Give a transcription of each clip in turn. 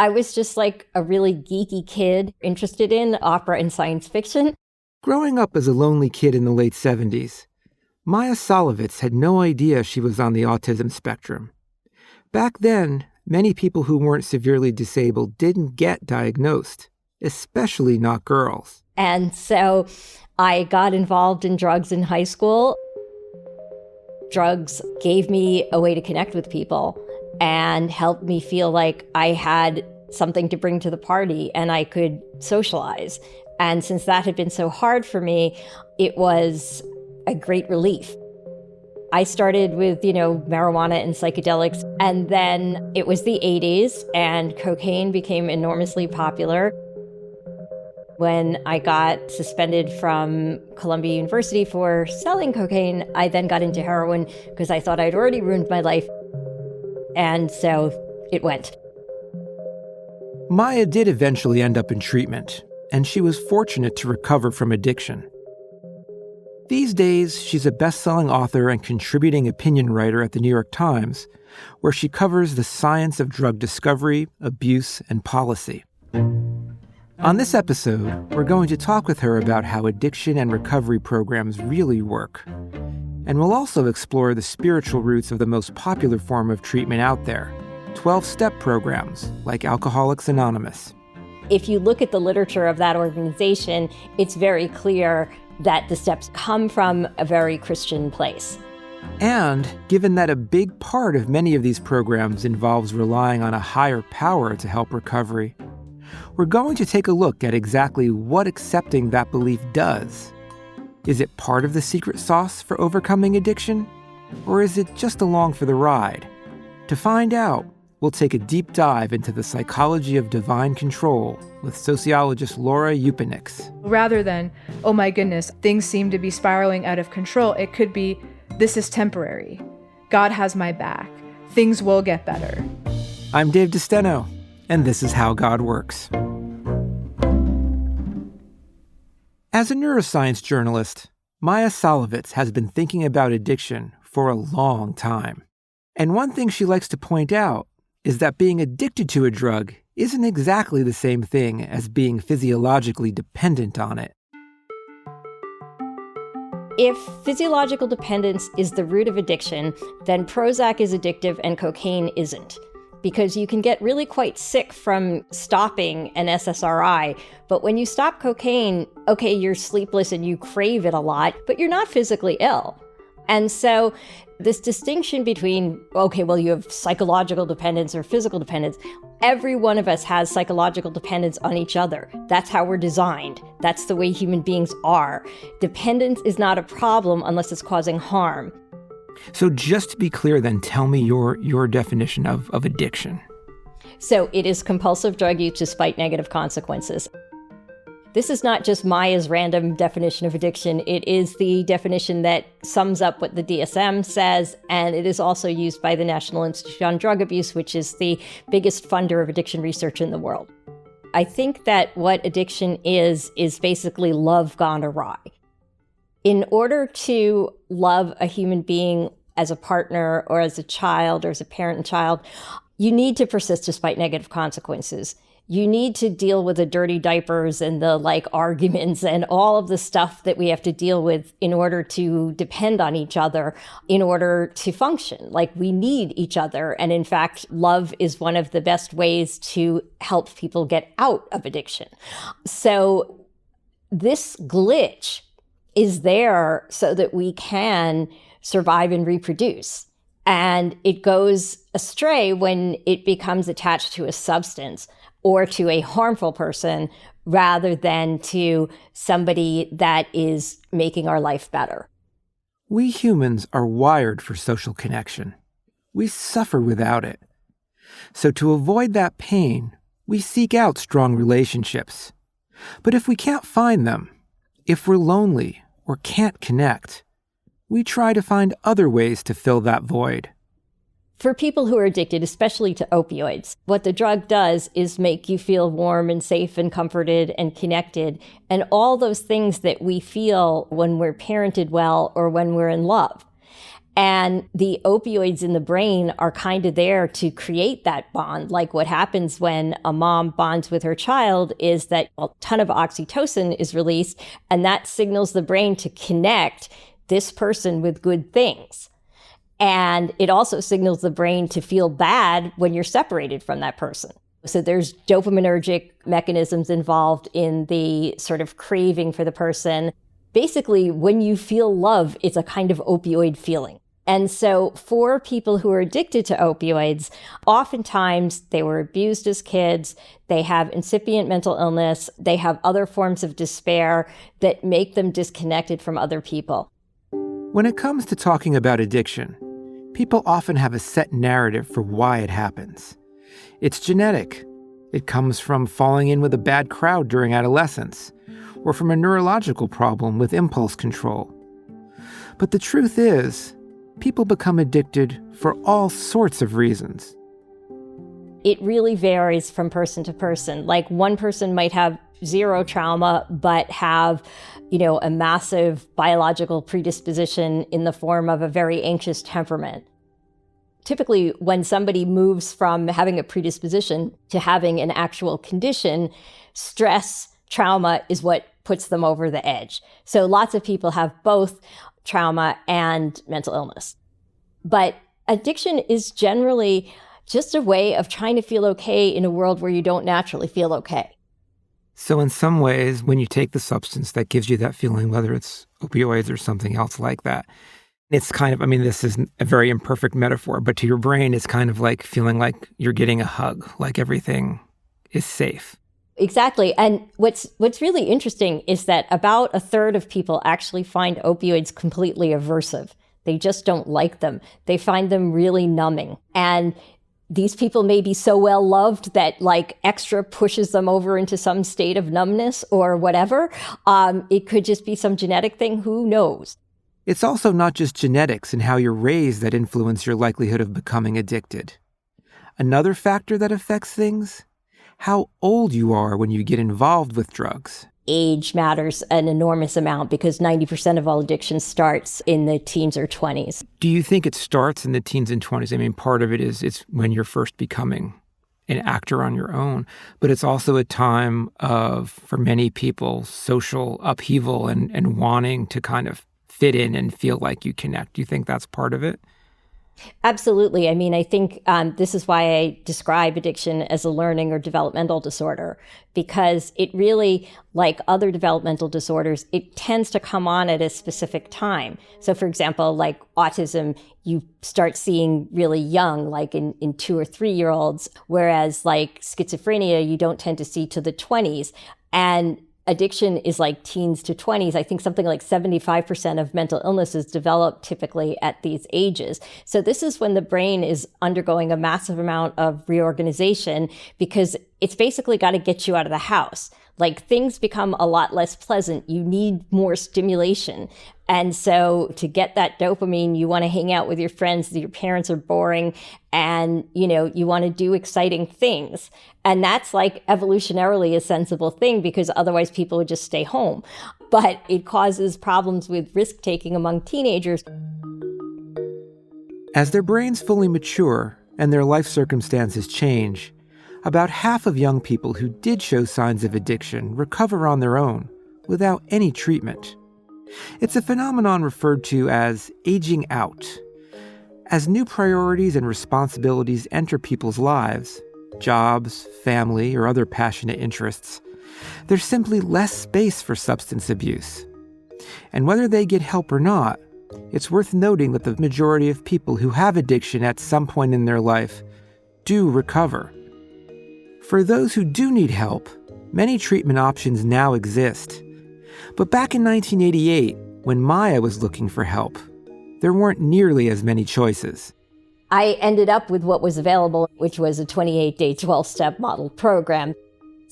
I was just like a really geeky kid interested in opera and science fiction. Growing up as a lonely kid in the late 70s, Maia Szalavitz had no idea she was on the autism spectrum. Back then, many people who weren't severely disabled didn't get diagnosed, especially not girls. And so I got involved in drugs in high school. Drugs gave me a way to connect with people and helped me feel like I had something to bring to the party and I could socialize. And since that had been so hard for me, it was a great relief. I started with, marijuana and psychedelics, and then it was the 80s and cocaine became enormously popular. When I got suspended from Columbia University for selling cocaine, I then got into heroin because I thought I'd already ruined my life. And so it went. Maia did eventually end up in treatment, and she was fortunate to recover from addiction. These days, she's a best-selling author and contributing opinion writer at the New York Times, where she covers the science of drug discovery, abuse, and policy. On this episode, we're going to talk with her about how addiction and recovery programs really work. And we'll also explore the spiritual roots of the most popular form of treatment out there, 12-step programs like Alcoholics Anonymous. If you look at the literature of that organization, it's very clear that the steps come from a very Christian place. And given that a big part of many of these programs involves relying on a higher power to help recovery, we're going to take a look at exactly what accepting that belief does. Is it part of the secret sauce for overcoming addiction? Or is it just along for the ride? To find out, we'll take a deep dive into the psychology of divine control with sociologist Laura Upenieks. Rather than, oh my goodness, things seem to be spiraling out of control, it could be, this is temporary. God has my back. Things will get better. I'm Dave DeSteno, and this is How God Works. As a neuroscience journalist, Maia Szalavitz has been thinking about addiction for a long time. And one thing she likes to point out is that being addicted to a drug isn't exactly the same thing as being physiologically dependent on it. If physiological dependence is the root of addiction, then Prozac is addictive and cocaine isn't. Because you can get really quite sick from stopping an SSRI, but when you stop cocaine, okay, you're sleepless and you crave it a lot, but you're not physically ill. And so this distinction between, okay, well, you have psychological dependence or physical dependence, every one of us has psychological dependence on each other. That's how we're designed. That's the way human beings are. Dependence is not a problem unless it's causing harm. So just to be clear then, tell me your definition of addiction. So it is compulsive drug use despite negative consequences. This is not just Maia's random definition of addiction. It is the definition that sums up what the DSM says, and it is also used by the National Institute on Drug Abuse, which is the biggest funder of addiction research in the world. I think that what addiction is basically love gone awry. In order to love a human being as a partner or as a child or as a parent and child, you need to persist despite negative consequences. You need to deal with the dirty diapers and the arguments and all of the stuff that we have to deal with in order to depend on each other, in order to function. We need each other. And in fact, love is one of the best ways to help people get out of addiction. So this glitch is there so that we can survive and reproduce. And it goes astray when it becomes attached to a substance or to a harmful person rather than to somebody that is making our life better. We humans are wired for social connection. We suffer without it. So to avoid that pain, we seek out strong relationships. But if we can't find them, if we're lonely or can't connect, we try to find other ways to fill that void. For people who are addicted, especially to opioids, what the drug does is make you feel warm and safe and comforted and connected, and all those things that we feel when we're parented well or when we're in love. And the opioids in the brain are kind of there to create that bond. Like what happens when a mom bonds with her child is that a ton of oxytocin is released, and that signals the brain to connect this person with good things. And it also signals the brain to feel bad when you're separated from that person. So there's dopaminergic mechanisms involved in the sort of craving for the person. Basically, when you feel love, it's a kind of opioid feeling. And so for people who are addicted to opioids, oftentimes they were abused as kids, they have incipient mental illness, they have other forms of despair that make them disconnected from other people. When it comes to talking about addiction, people often have a set narrative for why it happens. It's genetic. It comes from falling in with a bad crowd during adolescence, or from a neurological problem with impulse control. But the truth is, people become addicted for all sorts of reasons. It really varies from person to person. Like one person might have zero trauma, but have, a massive biological predisposition in the form of a very anxious temperament. Typically, when somebody moves from having a predisposition to having an actual condition, stress, trauma is what puts them over the edge. So lots of people have both trauma and mental illness. But addiction is generally just a way of trying to feel okay in a world where you don't naturally feel okay. So in some ways, when you take the substance that gives you that feeling, whether it's opioids or something else like that, it's kind of, this is a very imperfect metaphor, but to your brain, it's kind of like feeling like you're getting a hug, like everything is safe. Exactly. And what's really interesting is that about a third of people actually find opioids completely aversive. They just don't like them. They find them really numbing. And these people may be so well loved that like extra pushes them over into some state of numbness or whatever. It could just be some genetic thing. Who knows? It's also not just genetics and how you're raised that influence your likelihood of becoming addicted. Another factor that affects things? How old you are when you get involved with drugs. Age matters an enormous amount because 90% of all addiction starts in the teens or 20s. Do you think it starts in the teens and 20s? Part of it is it's when you're first becoming an actor on your own, but it's also a time of, for many people, social upheaval and wanting to kind of fit in and feel like you connect. Do you think that's part of it? Absolutely. I think this is why I describe addiction as a learning or developmental disorder, because it really, like other developmental disorders, it tends to come on at a specific time. So for example, like autism, you start seeing really young, like in 2 or 3 year olds, whereas like schizophrenia, you don't tend to see to the 20s. And addiction is like teens to 20s. I think something like 75% of mental illnesses develop typically at these ages. So this is when the brain is undergoing a massive amount of reorganization because it's basically got to get you out of the house. Like things become a lot less pleasant. You need more stimulation. And so to get that dopamine, you want to hang out with your friends. Your parents are boring and, you want to do exciting things. And that's like evolutionarily a sensible thing because otherwise people would just stay home. But it causes problems with risk-taking among teenagers. As their brains fully mature and their life circumstances change, about half of young people who did show signs of addiction recover on their own without any treatment. It's a phenomenon referred to as aging out. As new priorities and responsibilities enter people's lives, jobs, family, or other passionate interests, there's simply less space for substance abuse. And whether they get help or not, it's worth noting that the majority of people who have addiction at some point in their life do recover. For those who do need help, many treatment options now exist. But back in 1988, when Maia was looking for help, there weren't nearly as many choices. I ended up with what was available, which was a 28-day, 12-step model program.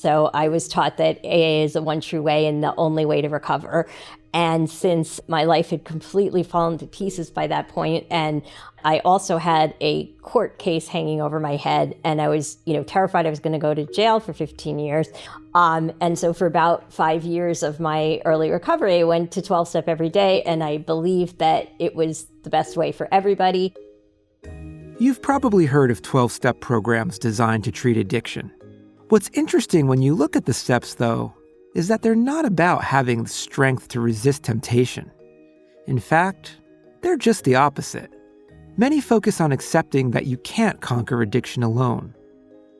So I was taught that AA is the one true way and the only way to recover. And since my life had completely fallen to pieces by that point, and I also had a court case hanging over my head, and I was, terrified I was going to go to jail for 15 years. And so for about 5 years of my early recovery, I went to 12-step every day, and I believed that it was the best way for everybody. You've probably heard of 12-step programs designed to treat addiction. What's interesting when you look at the steps, though, is that they're not about having the strength to resist temptation. In fact, they're just the opposite. Many focus on accepting that you can't conquer addiction alone,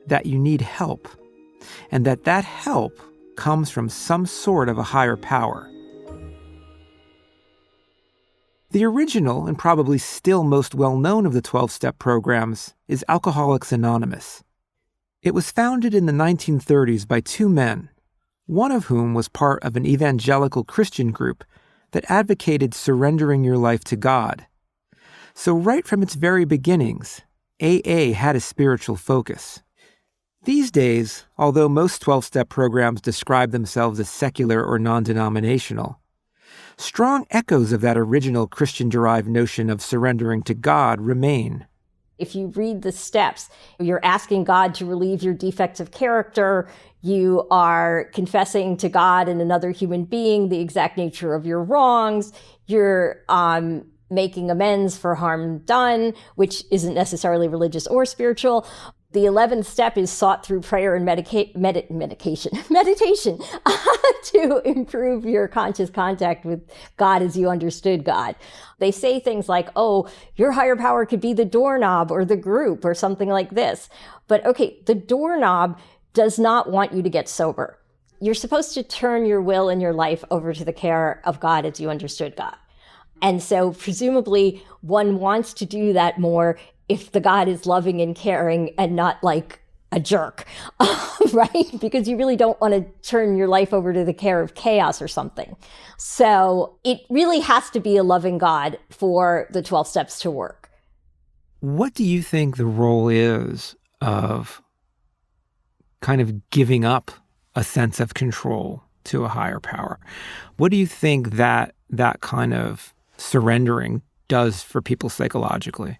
that you need help, and that help comes from some sort of a higher power. The original, and probably still most well-known of the 12-step programs, is Alcoholics Anonymous. It was founded in the 1930s by two men, one of whom was part of an evangelical Christian group that advocated surrendering your life to God. So right from its very beginnings, AA had a spiritual focus. These days, although most 12-step programs describe themselves as secular or non-denominational, strong echoes of that original Christian-derived notion of surrendering to God remain. If you read the steps, you're asking God to relieve your defects of character. You are confessing to God and another human being the exact nature of your wrongs. You're making amends for harm done, which isn't necessarily religious or spiritual. The 11th step is sought through prayer and meditation to improve your conscious contact with God as you understood God. They say things like, oh, your higher power could be the doorknob or the group or something like this. But okay, the doorknob does not want you to get sober. You're supposed to turn your will and your life over to the care of God as you understood God. And so presumably one wants to do that more if the God is loving and caring and not like a jerk, right? Because you really don't want to turn your life over to the care of chaos or something. So it really has to be a loving God for the 12 steps to work. What do you think the role is of kind of giving up a sense of control to a higher power? What do you think that kind of surrendering does for people psychologically?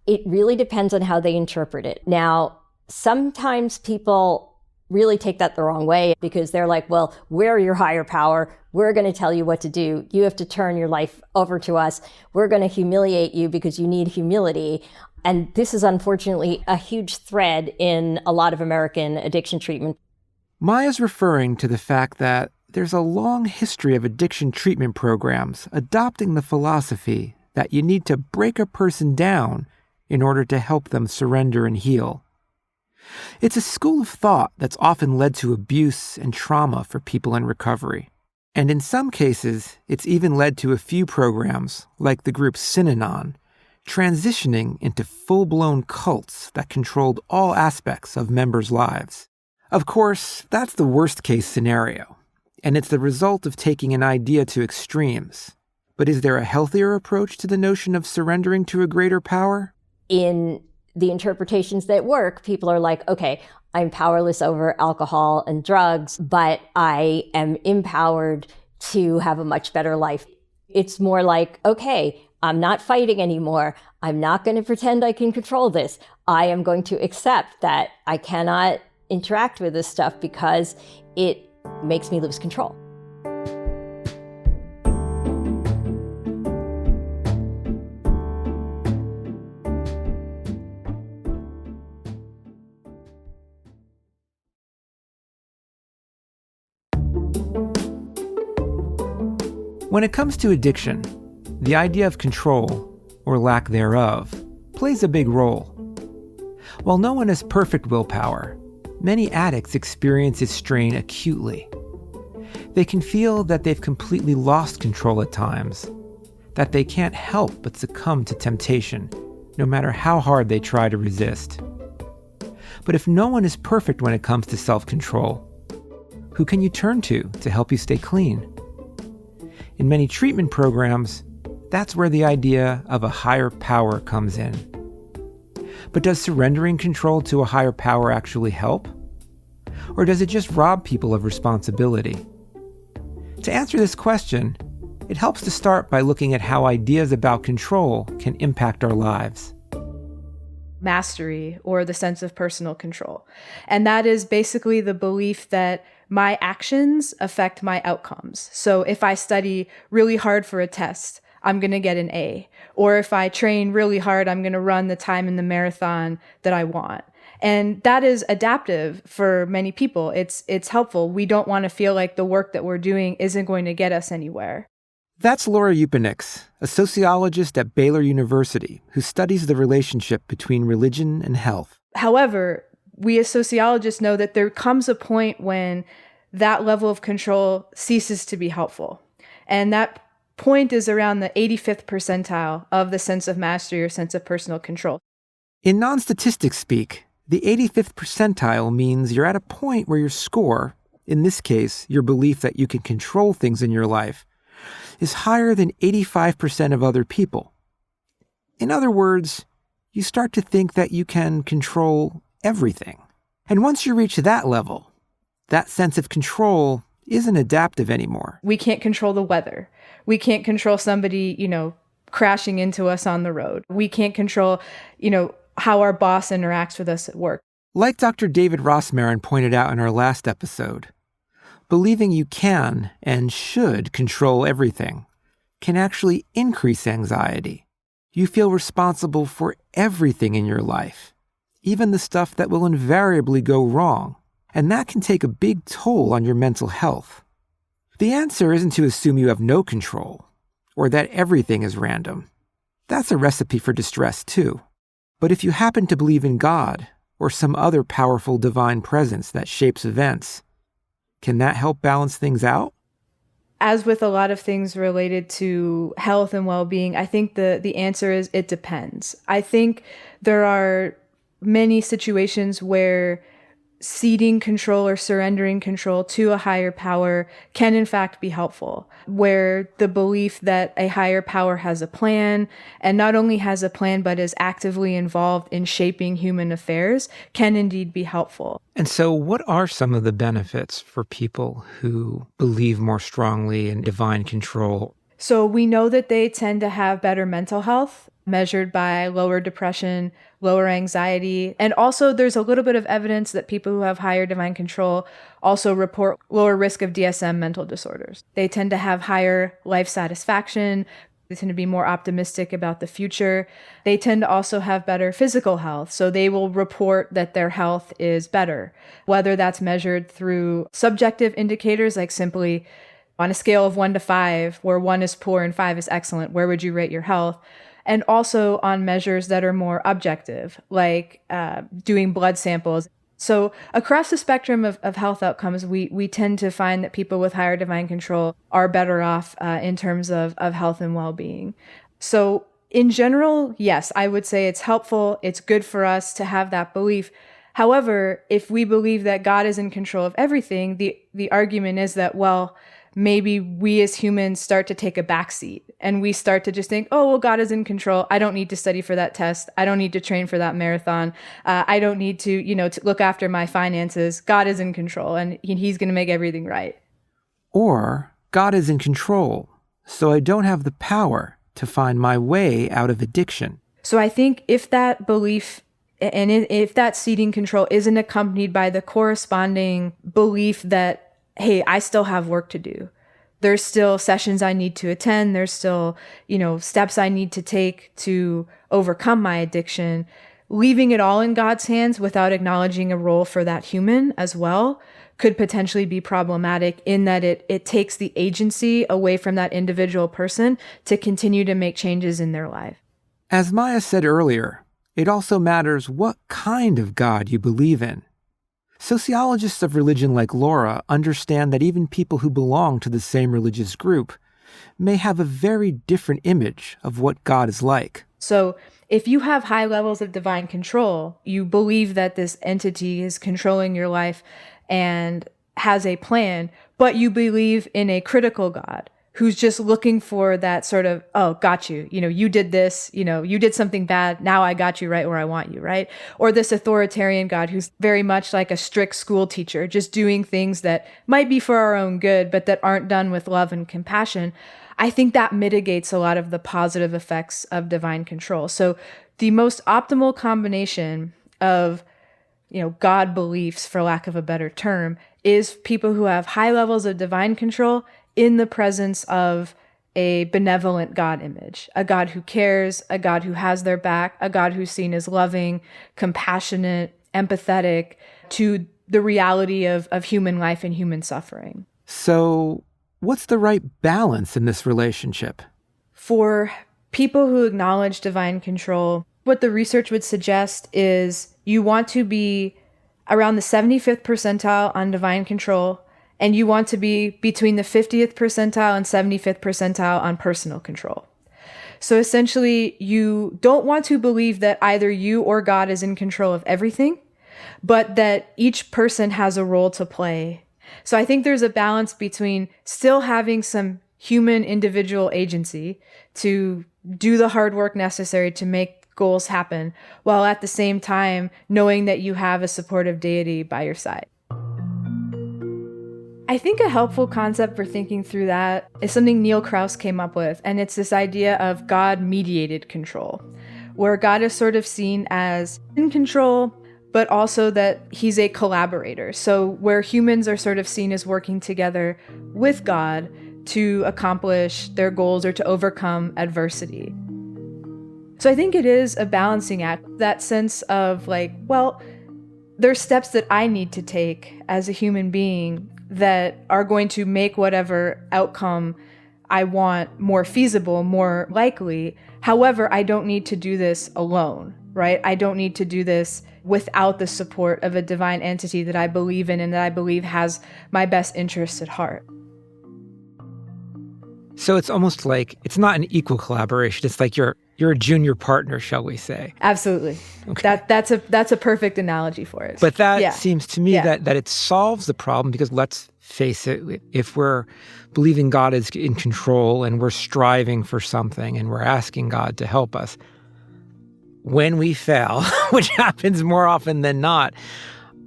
It really depends on how they interpret it. Now, sometimes people really take that the wrong way because they're like, well, we're your higher power. We're going to tell you what to do. You have to turn your life over to us. We're going to humiliate you because you need humility. And this is unfortunately a huge thread in a lot of American addiction treatment. Maia's referring to the fact that there's a long history of addiction treatment programs adopting the philosophy that you need to break a person down in order to help them surrender and heal. It's a school of thought that's often led to abuse and trauma for people in recovery. And in some cases, it's even led to a few programs, like the group Synanon, transitioning into full-blown cults that controlled all aspects of members' lives. Of course, that's the worst-case scenario, and it's the result of taking an idea to extremes. But is there a healthier approach to the notion of surrendering to a greater power? In the interpretations that work, people are like, okay, I'm powerless over alcohol and drugs, but I am empowered to have a much better life. It's more like, okay, I'm not fighting anymore. I'm not going to pretend I can control this. I am going to accept that I cannot interact with this stuff because it makes me lose control. When it comes to addiction, the idea of control, or lack thereof, plays a big role. While no one has perfect willpower, many addicts experience its strain acutely. They can feel that they've completely lost control at times, that they can't help but succumb to temptation, no matter how hard they try to resist. But if no one is perfect when it comes to self-control, who can you turn to help you stay clean? In many treatment programs, that's where the idea of a higher power comes in. But does surrendering control to a higher power actually help? Or does it just rob people of responsibility? To answer this question, it helps to start by looking at how ideas about control can impact our lives. Mastery, or the sense of personal control. And that is basically the belief that my actions affect my outcomes. So if I study really hard for a test, I'm going to get an A. Or if I train really hard, I'm going to run the time in the marathon that I want. And that is adaptive for many people. It's helpful. We don't want to feel like the work that we're doing isn't going to get us anywhere. That's Laura Upenieks, a sociologist at Baylor University who studies the relationship between religion and health. However, we as sociologists know that there comes a point when that level of control ceases to be helpful. And that point is around the 85th percentile of the sense of mastery or sense of personal control. In non-statistics speak, the 85th percentile means you're at a point where your score, in this case, your belief that you can control things in your life, is higher than 85% of other people. In other words, you start to think that you can control everything. And once you reach that level, that sense of control isn't adaptive anymore. We can't control the weather. We can't control somebody, crashing into us on the road. We can't control, how our boss interacts with us at work. Like Dr. David Rossmarin pointed out in our last episode, believing you can and should control everything can actually increase anxiety. You feel responsible for everything in your life, even the stuff that will invariably go wrong, and that can take a big toll on your mental health. The answer isn't to assume you have no control, or that everything is random. That's a recipe for distress too. But if you happen to believe in God, or some other powerful divine presence that shapes events, can that help balance things out? As with a lot of things related to health and well-being, I think the answer is it depends. I think there are many situations where ceding control or surrendering control to a higher power can in fact be helpful, where the belief that a higher power has a plan, and not only has a plan but is actively involved in shaping human affairs, can indeed be helpful. And so what are some of the benefits for people who believe more strongly in divine control? So we know that they tend to have better mental health, measured by lower depression, lower anxiety. And also there's a little bit of evidence that people who have higher divine control also report lower risk of DSM mental disorders. They tend to have higher life satisfaction. They tend to be more optimistic about the future. They tend to also have better physical health. So they will report that their health is better, whether that's measured through subjective indicators, like simply on a scale of 1 to 5, where 1 is poor and 5 is excellent, where would you rate your health? And also on measures that are more objective, like doing blood samples. So across the spectrum of health outcomes, we tend to find that people with higher divine control are better off in terms of health and well-being. So in general, yes, I would say it's helpful. It's good for us to have that belief. However, if we believe that God is in control of everything, the argument is that, well, maybe we as humans start to take a backseat and we start to just think, oh, well, God is in control. I don't need to study for that test. I don't need to train for that marathon. I don't need to, to look after my finances. God is in control and he's going to make everything right. Or God is in control, so I don't have the power to find my way out of addiction. So I think if that belief and if that ceding control isn't accompanied by the corresponding belief that, hey, I still have work to do. There's still sessions I need to attend. There's still, steps I need to take to overcome my addiction. Leaving it all in God's hands without acknowledging a role for that human as well could potentially be problematic in that it takes the agency away from that individual person to continue to make changes in their life. As Maia said earlier, it also matters what kind of God you believe in. Sociologists of religion like Laura understand that even people who belong to the same religious group may have a very different image of what God is like. So if you have high levels of divine control, you believe that this entity is controlling your life and has a plan, but you believe in a critical God who's just looking for that sort of, oh, got you. You did this, you did something bad. Now I got you right where I want you, right? Or this authoritarian God who's very much like a strict school teacher, just doing things that might be for our own good, but that aren't done with love and compassion. I think that mitigates a lot of the positive effects of divine control. So the most optimal combination of, God beliefs, for lack of a better term, is people who have high levels of divine control in the presence of a benevolent God image, a God who cares, a God who has their back, a God who's seen as loving, compassionate, empathetic to the reality of human life and human suffering. So what's the right balance in this relationship? For people who acknowledge divine control, what the research would suggest is you want to be around the 75th percentile on divine control, and you want to be between the 50th percentile and 75th percentile on personal control. So essentially, you don't want to believe that either you or God is in control of everything, but that each person has a role to play. So I think there's a balance between still having some human individual agency to do the hard work necessary to make goals happen, while at the same time knowing that you have a supportive deity by your side. I think a helpful concept for thinking through that is something Neil Krauss came up with, and it's this idea of God-mediated control, where God is sort of seen as in control, but also that he's a collaborator. So where humans are sort of seen as working together with God to accomplish their goals or to overcome adversity. So I think it is a balancing act, that sense of there's steps that I need to take as a human being that are going to make whatever outcome I want more feasible, more likely. However, I don't need to do this alone, right? I don't need to do this without the support of a divine entity that I believe in and that I believe has my best interests at heart. So it's almost like it's not an equal collaboration. It's like you're a junior partner, shall we say? Absolutely. Okay. That's a perfect analogy for it. But that seems to me that it solves the problem, because let's face it, if we're believing God is in control and we're striving for something and we're asking God to help us, when we fail, which happens more often than not,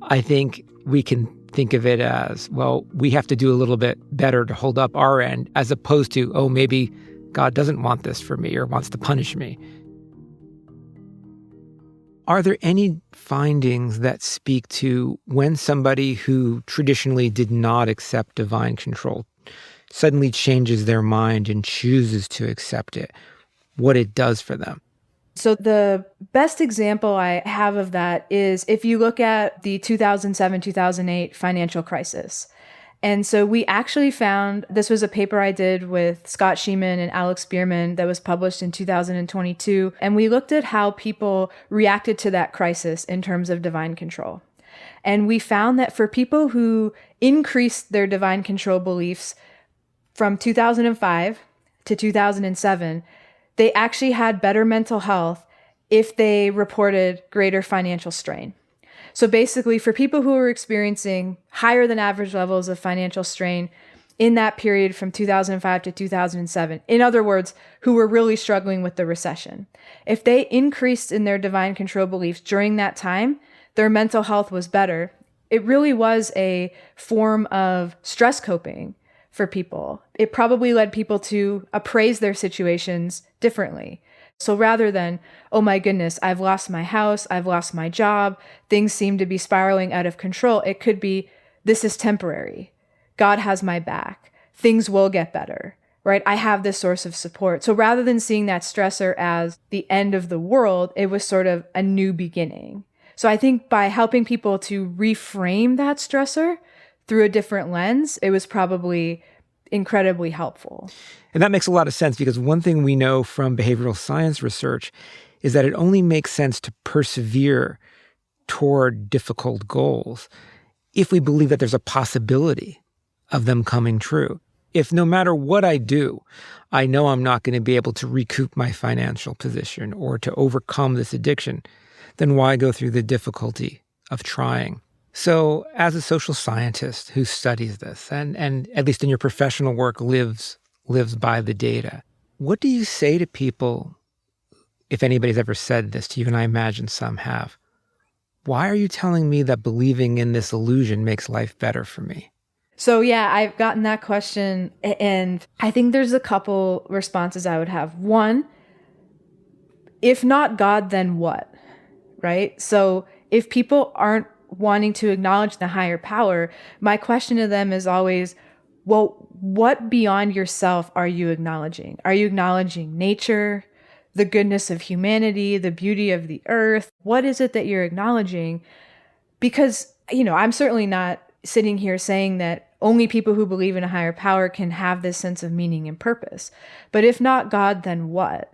I think we can think of it as, well, we have to do a little bit better to hold up our end, as opposed to, oh, maybe God doesn't want this for me or wants to punish me. Are there any findings that speak to when somebody who traditionally did not accept divine control suddenly changes their mind and chooses to accept it, what it does for them? So the best example I have of that is if you look at the 2007-2008 financial crisis. And so we actually found, this was a paper I did with Scott Sheeman and Alex Bierman that was published in 2022. And we looked at how people reacted to that crisis in terms of divine control. And we found that for people who increased their divine control beliefs from 2005 to 2007, they actually had better mental health if they reported greater financial strain. So basically, for people who were experiencing higher than average levels of financial strain in that period from 2005 to 2007, in other words, who were really struggling with the recession, if they increased in their divine control beliefs during that time, their mental health was better. It really was a form of stress coping for people. It probably led people to appraise their situations differently. So rather than, oh my goodness, I've lost my house, I've lost my job, things seem to be spiraling out of control, it could be, this is temporary. God has my back. Things will get better, right? I have this source of support. So rather than seeing that stressor as the end of the world, it was sort of a new beginning. So I think by helping people to reframe that stressor through a different lens, it was probably incredibly helpful. And that makes a lot of sense, because one thing we know from behavioral science research is that it only makes sense to persevere toward difficult goals if we believe that there's a possibility of them coming true. If no matter what I do, I know I'm not going to be able to recoup my financial position or to overcome this addiction, then why go through the difficulty of trying? So as a social scientist who studies this and at least in your professional work lives lives by the data. What do you say to people, if anybody's ever said this to you, and I imagine some have? Why are you telling me that believing in this illusion makes life better for me? So yeah, I've gotten that question, and I think there's a couple responses I would have. One, if not God, then what? Right? So if people aren't wanting to acknowledge the higher power, my question to them is always, well, what beyond yourself are you acknowledging? Are you acknowledging nature, the goodness of humanity, the beauty of the earth? What is it that you're acknowledging? Because, I'm certainly not sitting here saying that only people who believe in a higher power can have this sense of meaning and purpose. But if not God, then what?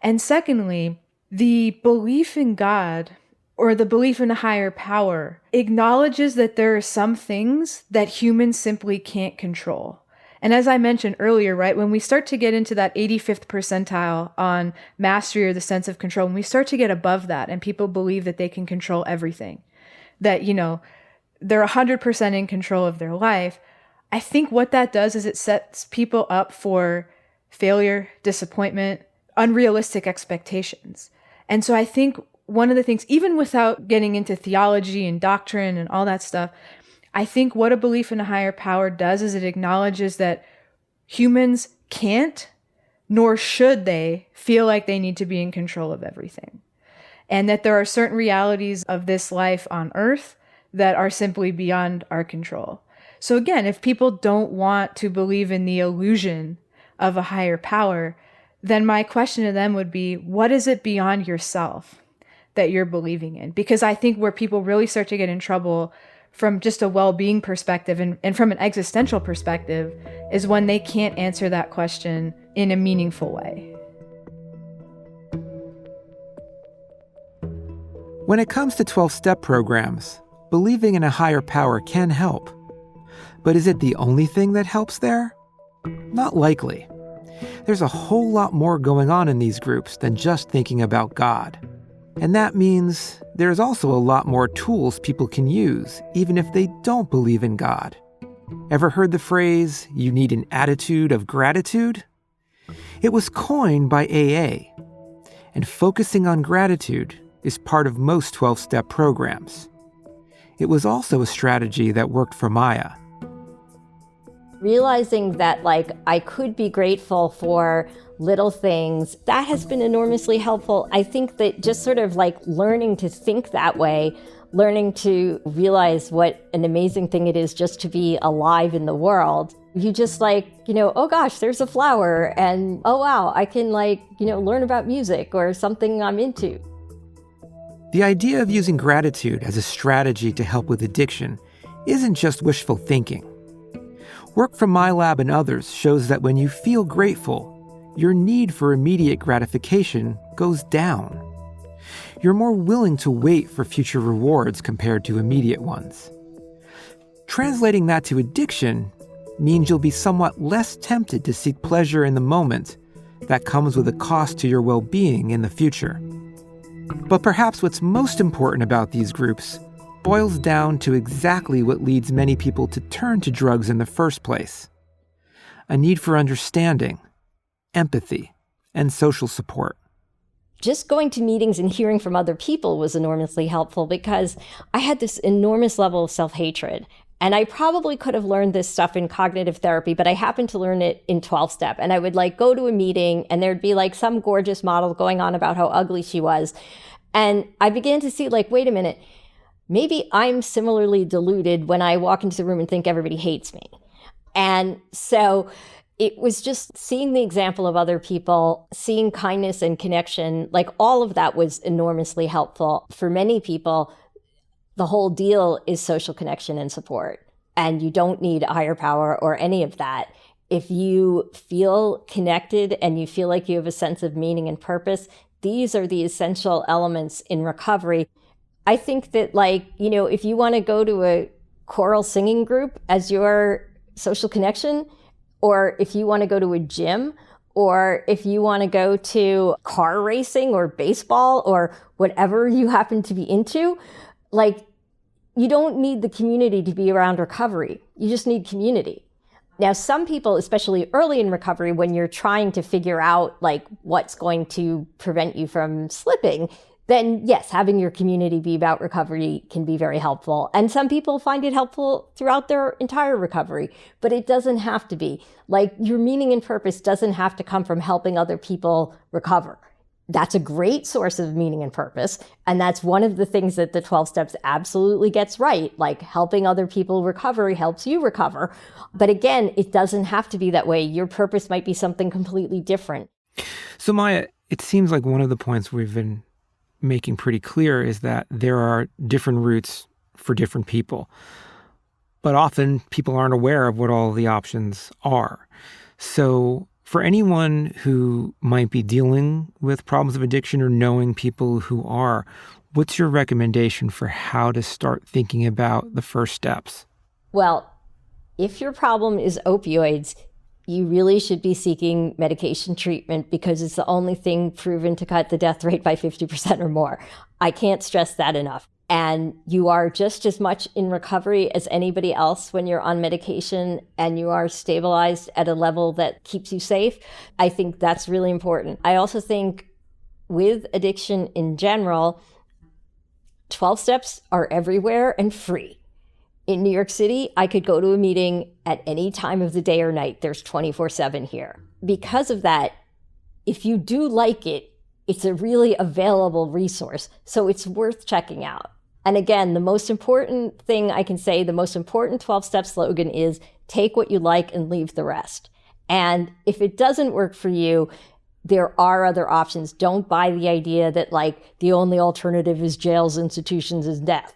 And secondly, the belief in God or the belief in a higher power acknowledges that there are some things that humans simply can't control. And as I mentioned earlier, right, when we start to get into that 85th percentile on mastery or the sense of control, when we start to get above that and people believe that they can control everything, that, they're 100% in control of their life, I think what that does is it sets people up for failure, disappointment, unrealistic expectations. And so I think one of the things, even without getting into theology and doctrine and all that stuff, I think what a belief in a higher power does is it acknowledges that humans can't, nor should they, feel like they need to be in control of everything. And that there are certain realities of this life on earth that are simply beyond our control. So again, if people don't want to believe in the illusion of a higher power, then my question to them would be, what is it beyond yourself that you're believing in? Because I think where people really start to get in trouble from just a well-being perspective and from an existential perspective is when they can't answer that question in a meaningful way. When it comes to 12-step programs, believing in a higher power can help. But is it the only thing that helps there? Not likely. There's a whole lot more going on in these groups than just thinking about God. And that means there's also a lot more tools people can use, even if they don't believe in God. Ever heard the phrase, you need an attitude of gratitude? It was coined by AA, and focusing on gratitude is part of most 12-step programs. It was also a strategy that worked for Maia. Realizing that I could be grateful for little things, that has been enormously helpful. I think that just sort of learning to think that way, learning to realize what an amazing thing it is just to be alive in the world. You just oh gosh, there's a flower, and oh wow, I can learn about music or something I'm into. The idea of using gratitude as a strategy to help with addiction isn't just wishful thinking. Work from my lab and others shows that when you feel grateful, your need for immediate gratification goes down. You're more willing to wait for future rewards compared to immediate ones. Translating that to addiction means you'll be somewhat less tempted to seek pleasure in the moment that comes with a cost to your well-being in the future. But perhaps what's most important about these groups boils down to exactly what leads many people to turn to drugs in the first place: a need for understanding, empathy, and social support. Just going to meetings and hearing from other people was enormously helpful because I had this enormous level of self-hatred. And I probably could have learned this stuff in cognitive therapy, but I happened to learn it in 12-step. And I would go to a meeting and there'd be some gorgeous model going on about how ugly she was. And I began to see wait a minute, maybe I'm similarly deluded when I walk into the room and think everybody hates me. And so it was just seeing the example of other people, seeing kindness and connection, all of that was enormously helpful. For many people, the whole deal is social connection and support. And you don't need a higher power or any of that. If you feel connected and you feel like you have a sense of meaning and purpose, these are the essential elements in recovery. I think that if you want to go to a choral singing group as your social connection, or if you want to go to a gym, or if you want to go to car racing or baseball or whatever you happen to be into, you don't need the community to be around recovery. You just need community. Now, some people, especially early in recovery, when you're trying to figure out like what's going to prevent you from slipping, then yes, having your community be about recovery can be very helpful. And some people find it helpful throughout their entire recovery, but it doesn't have to be. Like, your meaning and purpose doesn't have to come from helping other people recover. That's a great source of meaning and purpose. And that's one of the things that the 12 steps absolutely gets right. Like, helping other people recover helps you recover. But again, it doesn't have to be that way. Your purpose might be something completely different. So Maia, it seems like one of the points we've been making pretty clear is that there are different routes for different people. But often people aren't aware of what all the options are. So for anyone who might be dealing with problems of addiction or knowing people who are, what's your recommendation for how to start thinking about the first steps? Well, if your problem is opioids, you really should be seeking medication treatment because it's the only thing proven to cut the death rate by 50% or more. I can't stress that enough. And you are just as much in recovery as anybody else when you're on medication and you are stabilized at a level that keeps you safe. I think that's really important. I also think with addiction in general, 12 steps are everywhere and free. In New York City, I could go to a meeting at any time of the day or night. There's 24/7 here. Because of that, if you do like it, it's a really available resource. So it's worth checking out. And again, the most important thing I can say, the most important 12-step slogan is take what you like and leave the rest. And if it doesn't work for you, there are other options. Don't buy the idea that like the only alternative is jails, institutions, is death.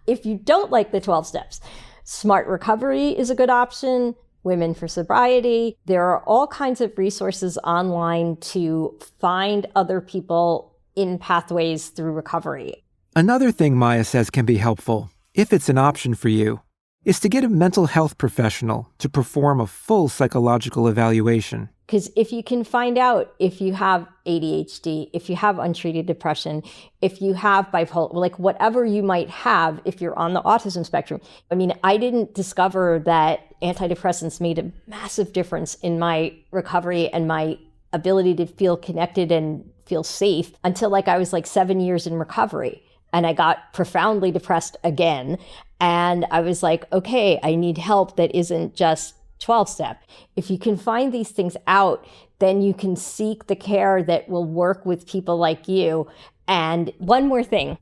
If you don't like the 12 steps, Smart Recovery is a good option. Women for Sobriety. There are all kinds of resources online to find other people in pathways through recovery. Another thing Maia says can be helpful, if it's an option for you, is to get a mental health professional to perform a full psychological evaluation. Because if you can find out if you have ADHD, if you have untreated depression, if you have bipolar, like whatever you might have if you're on the autism spectrum. I mean, I didn't discover that antidepressants made a massive difference in my recovery and my ability to feel connected and feel safe until like I was like 7 years in recovery. And I got profoundly depressed again. And I was like, okay, I need help that isn't just 12-step. If you can find these things out, then you can seek the care that will work with people like you. And one more thing,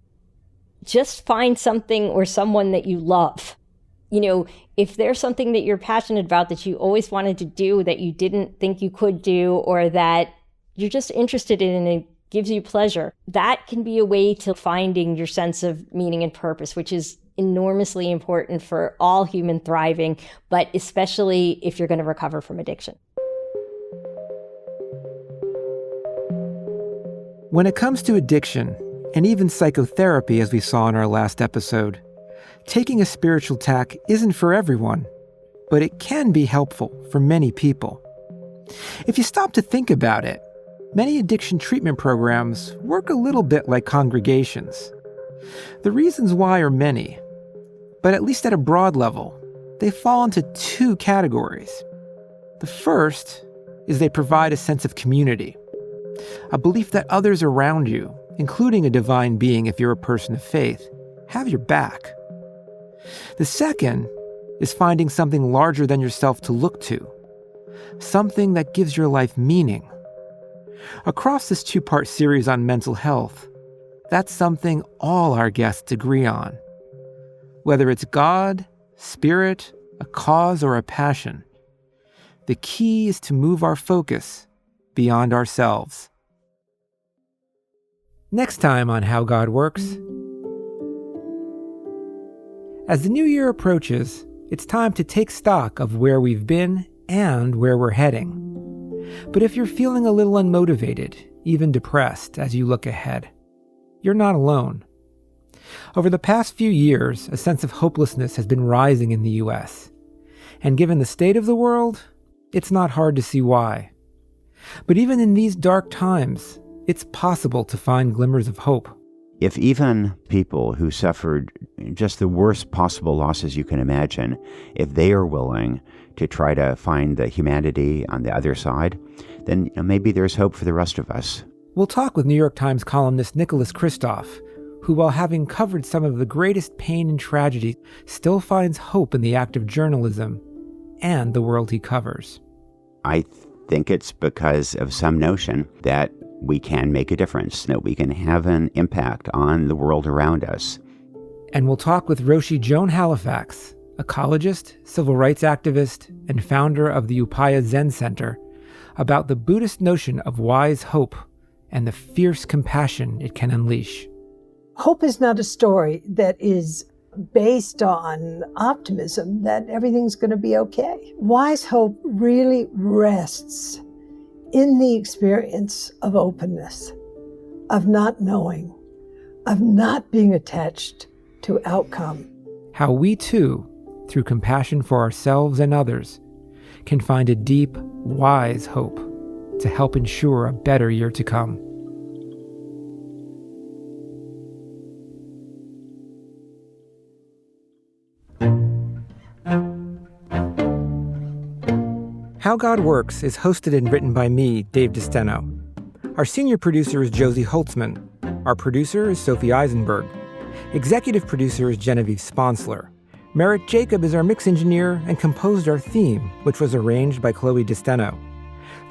just find something or someone that you love. You know, if there's something that you're passionate about that you always wanted to do that you didn't think you could do, or that you're just interested in and it gives you pleasure, that can be a way to finding your sense of meaning and purpose, which is enormously important for all human thriving, but especially if you're going to recover from addiction. When it comes to addiction, and even psychotherapy, as we saw in our last episode, taking a spiritual tack isn't for everyone, but it can be helpful for many people. If you stop to think about it, many addiction treatment programs work a little bit like congregations. The reasons why are many, but at least at a broad level, they fall into two categories. The first is they provide a sense of community, a belief that others around you, including a divine being if you're a person of faith, have your back. The second is finding something larger than yourself to look to, something that gives your life meaning. Across this two-part series on mental health, that's something all our guests agree on. Whether it's God, spirit, a cause, or a passion, the key is to move our focus beyond ourselves. Next time on How God Works. As the new year approaches, it's time to take stock of where we've been and where we're heading. But if you're feeling a little unmotivated, even depressed as you look ahead, you're not alone. Over the past few years, a sense of hopelessness has been rising in the U.S. And given the state of the world, it's not hard to see why. But even in these dark times, it's possible to find glimmers of hope. If even people who suffered just the worst possible losses you can imagine, if they are willing to try to find the humanity on the other side, then maybe there's hope for the rest of us. We'll talk with New York Times columnist Nicholas Kristof, who, while having covered some of the greatest pain and tragedy, still finds hope in the act of journalism and the world he covers. I think it's because of some notion that we can make a difference, that we can have an impact on the world around us. And we'll talk with Roshi Joan Halifax, ecologist, civil rights activist, and founder of the Upaya Zen Center, about the Buddhist notion of wise hope and the fierce compassion it can unleash. Hope is not a story that is based on optimism that everything's going to be okay. Wise hope really rests in the experience of openness, of not knowing, of not being attached to outcome. How we too, through compassion for ourselves and others, can find a deep, wise hope to help ensure a better year to come. How God Works is hosted and written by me, Dave DeSteno. Our senior producer is Josie Holtzman. Our producer is Sophie Eisenberg. Executive producer is Genevieve Sponsler. Merritt Jacob is our mix engineer and composed our theme, which was arranged by Chloe DeSteno.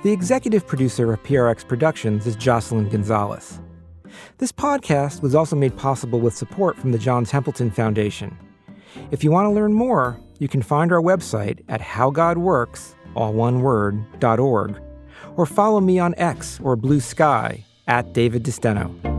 The executive producer of PRX Productions is Jocelyn Gonzalez. This podcast was also made possible with support from the John Templeton Foundation. If you want to learn more, you can find our website at howgodworks.org, all one word, .org, or follow me on X or Blue Sky @David DeSteno.